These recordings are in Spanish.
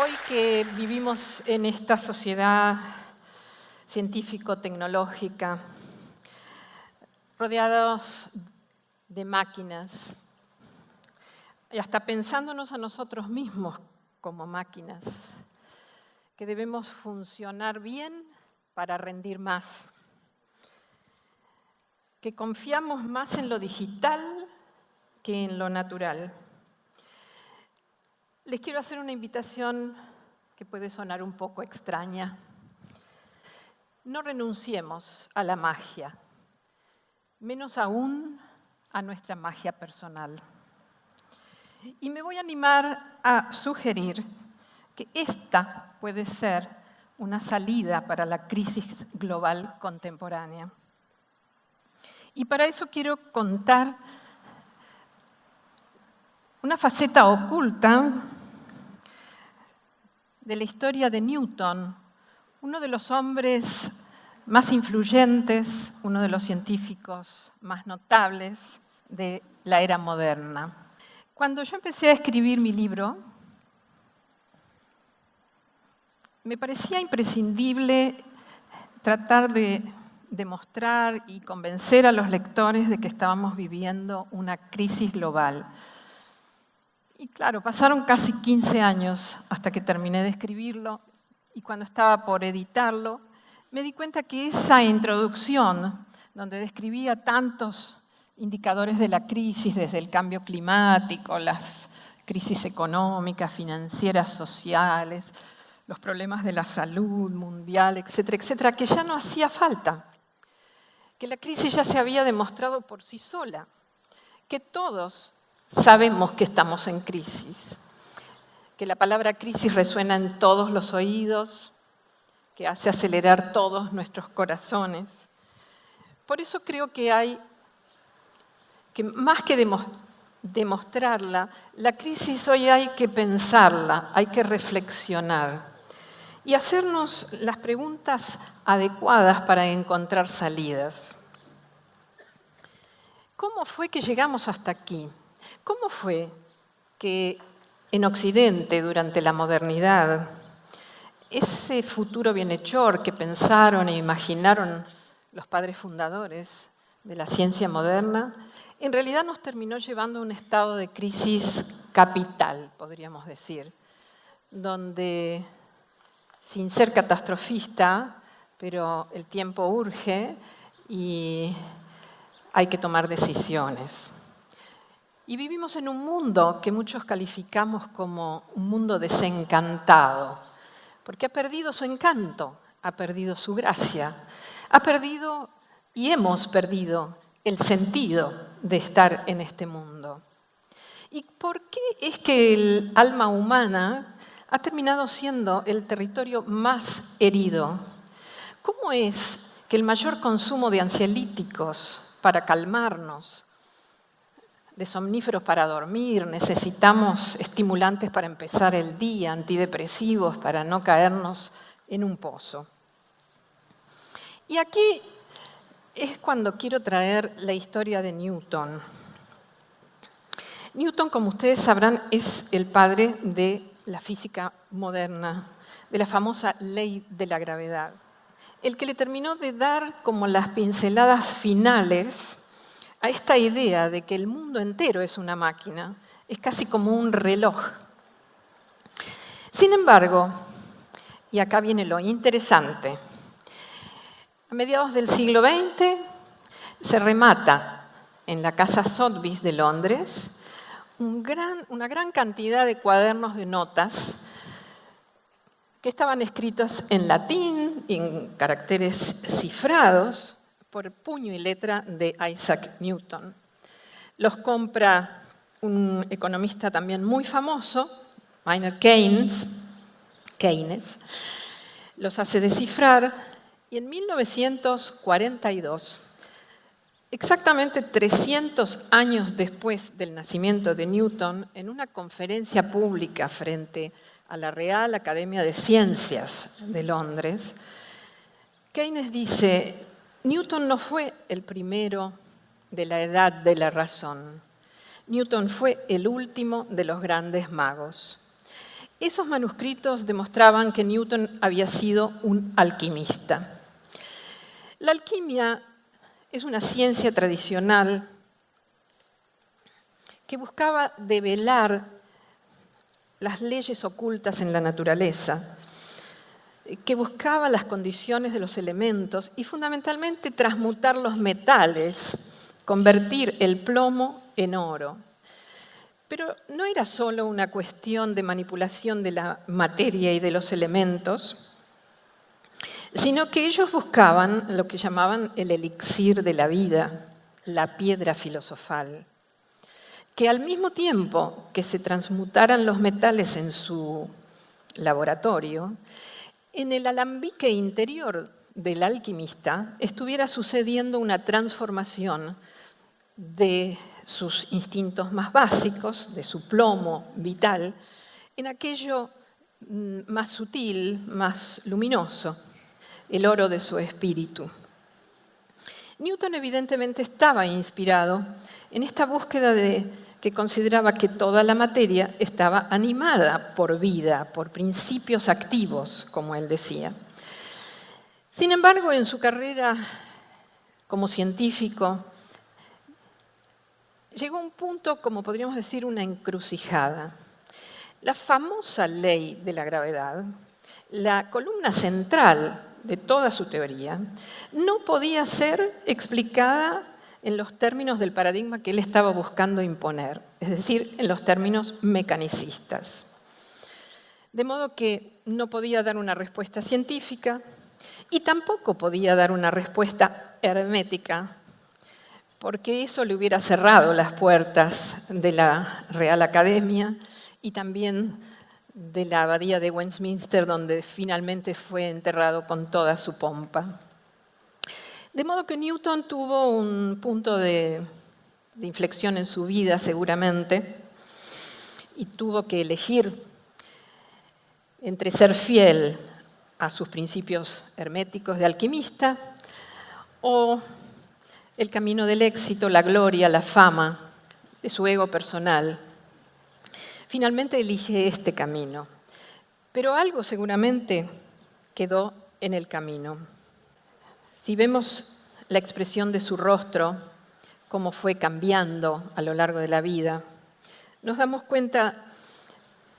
Hoy que vivimos en esta sociedad científico-tecnológica, rodeados de máquinas, y hasta pensándonos a nosotros mismos como máquinas, que debemos funcionar bien para rendir más, que confiamos más en lo digital que en lo natural. Les quiero hacer una invitación que puede sonar un poco extraña. No renunciemos a la magia, menos aún a nuestra magia personal. Y me voy a animar a sugerir que esta puede ser una salida para la crisis global contemporánea. Y para eso quiero contar una faceta oculta de la historia de Newton, uno de los hombres más influyentes, uno de los científicos más notables de la era moderna. Cuando yo empecé a escribir mi libro, me parecía imprescindible tratar de demostrar y convencer a los lectores de que estábamos viviendo una crisis global. Y claro, pasaron casi 15 años hasta que terminé de escribirlo, y cuando estaba por editarlo, me di cuenta que esa introducción, donde describía tantos indicadores de la crisis, desde el cambio climático, las crisis económicas, financieras, sociales, los problemas de la salud mundial, etcétera, etcétera, que ya no hacía falta, que la crisis ya se había demostrado por sí sola, que todos sabemos que estamos en crisis, que la palabra crisis resuena en todos los oídos, que hace acelerar todos nuestros corazones. Por eso creo que hay que más que demostrarla, la crisis hoy hay que pensarla, hay que reflexionar y hacernos las preguntas adecuadas para encontrar salidas. ¿Cómo fue que llegamos hasta aquí? ¿Cómo fue que en Occidente, durante la modernidad, ese futuro bienhechor que pensaron e imaginaron los padres fundadores de la ciencia moderna, en realidad nos terminó llevando a un estado de crisis capital, podríamos decir, donde, sin ser catastrofista, pero el tiempo urge y hay que tomar decisiones? Y vivimos en un mundo que muchos calificamos como un mundo desencantado, porque ha perdido su encanto, ha perdido su gracia, ha perdido y hemos perdido el sentido de estar en este mundo. ¿Y por qué es que el alma humana ha terminado siendo el territorio más herido? ¿Cómo es que el mayor consumo de ansiolíticos para calmarnos, de somníferos para dormir, necesitamos estimulantes para empezar el día, antidepresivos para no caernos en un pozo? Y aquí es cuando quiero traer la historia de Newton. Newton, como ustedes sabrán, es el padre de la física moderna, de la famosa ley de la gravedad, el que le terminó de dar como las pinceladas finales a esta idea de que el mundo entero es una máquina, es casi como un reloj. Sin embargo, y acá viene lo interesante, a mediados del siglo XX se remata en la Casa Sotheby's de Londres una gran cantidad de cuadernos de notas que estaban escritos en latín y en caracteres cifrados por puño y letra de Isaac Newton. Los compra un economista también muy famoso, Maynard Keynes, los hace descifrar y en 1942, exactamente 300 años después del nacimiento de Newton, en una conferencia pública frente a la Real Academia de Ciencias de Londres, Keynes dice: Newton no fue el primero de la edad de la razón. Newton fue el último de los grandes magos. Esos manuscritos demostraban que Newton había sido un alquimista. La alquimia es una ciencia tradicional que buscaba develar las leyes ocultas en la naturaleza, que buscaba las condiciones de los elementos y fundamentalmente transmutar los metales, convertir el plomo en oro. Pero no era solo una cuestión de manipulación de la materia y de los elementos, sino que ellos buscaban lo que llamaban el elixir de la vida, la piedra filosofal, que al mismo tiempo que se transmutaran los metales en su laboratorio, en el alambique interior del alquimista estuviera sucediendo una transformación de sus instintos más básicos, de su plomo vital, en aquello más sutil, más luminoso, el oro de su espíritu. Newton evidentemente estaba inspirado en esta búsqueda que consideraba que toda la materia estaba animada por vida, por principios activos, como él decía. Sin embargo, en su carrera como científico, llegó a un punto, como podríamos decir, una encrucijada. La famosa ley de la gravedad, la columna central de toda su teoría, no podía ser explicada en los términos del paradigma que él estaba buscando imponer, es decir, en los términos mecanicistas. De modo que no podía dar una respuesta científica y tampoco podía dar una respuesta hermética, porque eso le hubiera cerrado las puertas de la Real Academia y también de la abadía de Westminster, donde finalmente fue enterrado con toda su pompa. De modo que Newton tuvo un punto de inflexión en su vida, seguramente, y tuvo que elegir entre ser fiel a sus principios herméticos de alquimista o el camino del éxito, la gloria, la fama de su ego personal. Finalmente elige este camino, pero algo seguramente quedó en el camino. Si vemos la expresión de su rostro, cómo fue cambiando a lo largo de la vida, nos damos cuenta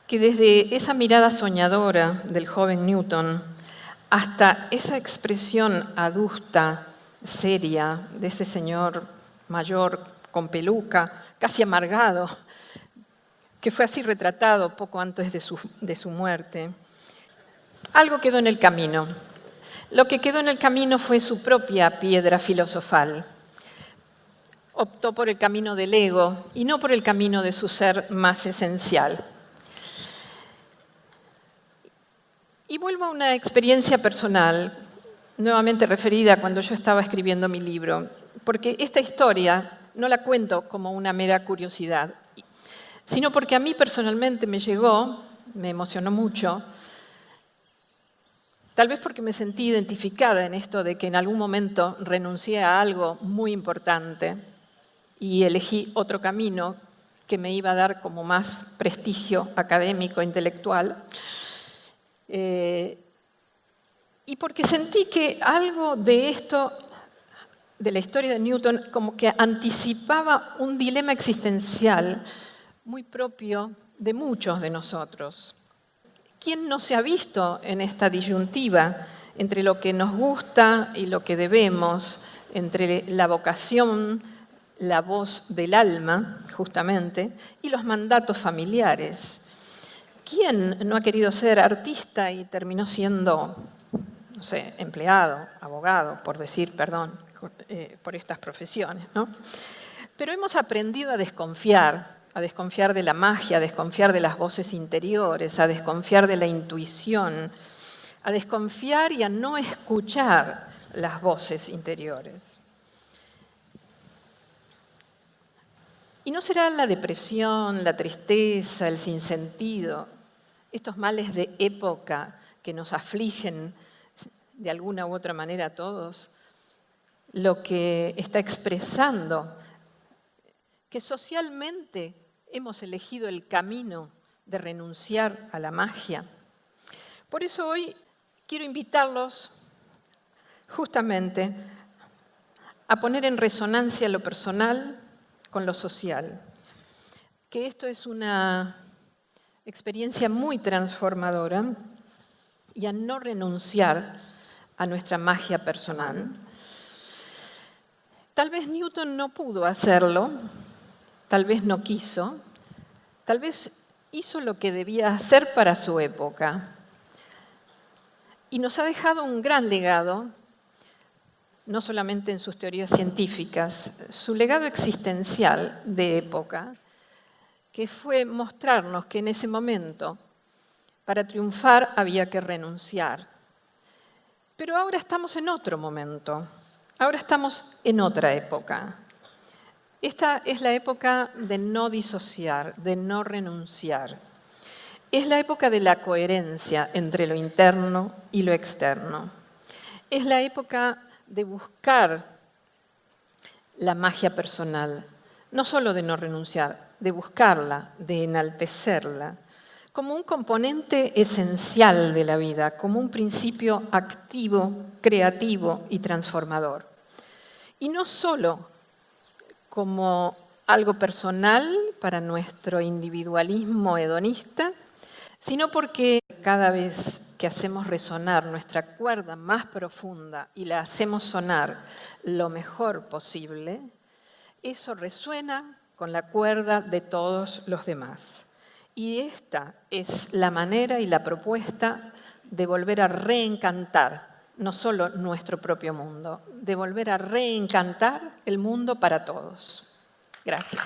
que desde esa mirada soñadora del joven Newton hasta esa expresión adusta, seria, de ese señor mayor con peluca, casi amargado, que fue así retratado poco antes de su muerte, algo quedó en el camino. Lo que quedó en el camino fue su propia piedra filosofal. Optó por el camino del ego y no por el camino de su ser más esencial. Y vuelvo a una experiencia personal, nuevamente referida a cuando yo estaba escribiendo mi libro, porque esta historia no la cuento como una mera curiosidad, sino porque a mí personalmente me llegó, me emocionó mucho, tal vez porque me sentí identificada en esto de que en algún momento renuncié a algo muy importante y elegí otro camino que me iba a dar como más prestigio académico, intelectual. Y porque sentí que algo de esto, de la historia de Newton, como que anticipaba un dilema existencial muy propio de muchos de nosotros. ¿Quién no se ha visto en esta disyuntiva entre lo que nos gusta y lo que debemos, entre la vocación, la voz del alma, justamente, y los mandatos familiares? ¿Quién no ha querido ser artista y terminó siendo, no sé, empleado, abogado, por decir, perdón, por estas profesiones, ¿no? Pero hemos aprendido a desconfiar de la magia, a desconfiar de las voces interiores, a desconfiar de la intuición, a desconfiar y a no escuchar las voces interiores. Y no será la depresión, la tristeza, el sinsentido, estos males de época que nos afligen de alguna u otra manera a todos, lo que está expresando que socialmente hemos elegido el camino de renunciar a la magia. Por eso hoy quiero invitarlos justamente a poner en resonancia lo personal con lo social, que esto es una experiencia muy transformadora, y a no renunciar a nuestra magia personal. Tal vez Newton no pudo hacerlo, tal vez no quiso, tal vez hizo lo que debía hacer para su época. Y nos ha dejado un gran legado, no solamente en sus teorías científicas, su legado existencial de época, que fue mostrarnos que en ese momento, para triunfar había que renunciar. Pero ahora estamos en otro momento, ahora estamos en otra época. Esta es la época de no disociar, de no renunciar. Es la época de la coherencia entre lo interno y lo externo. Es la época de buscar la magia personal, no solo de no renunciar, de buscarla, de enaltecerla, como un componente esencial de la vida, como un principio activo, creativo y transformador. Y no solo como algo personal para nuestro individualismo hedonista, sino porque cada vez que hacemos resonar nuestra cuerda más profunda y la hacemos sonar lo mejor posible, eso resuena con la cuerda de todos los demás. Y esta es la manera y la propuesta de volver a reencantar no solo nuestro propio mundo, de volver a reencantar el mundo para todos. Gracias.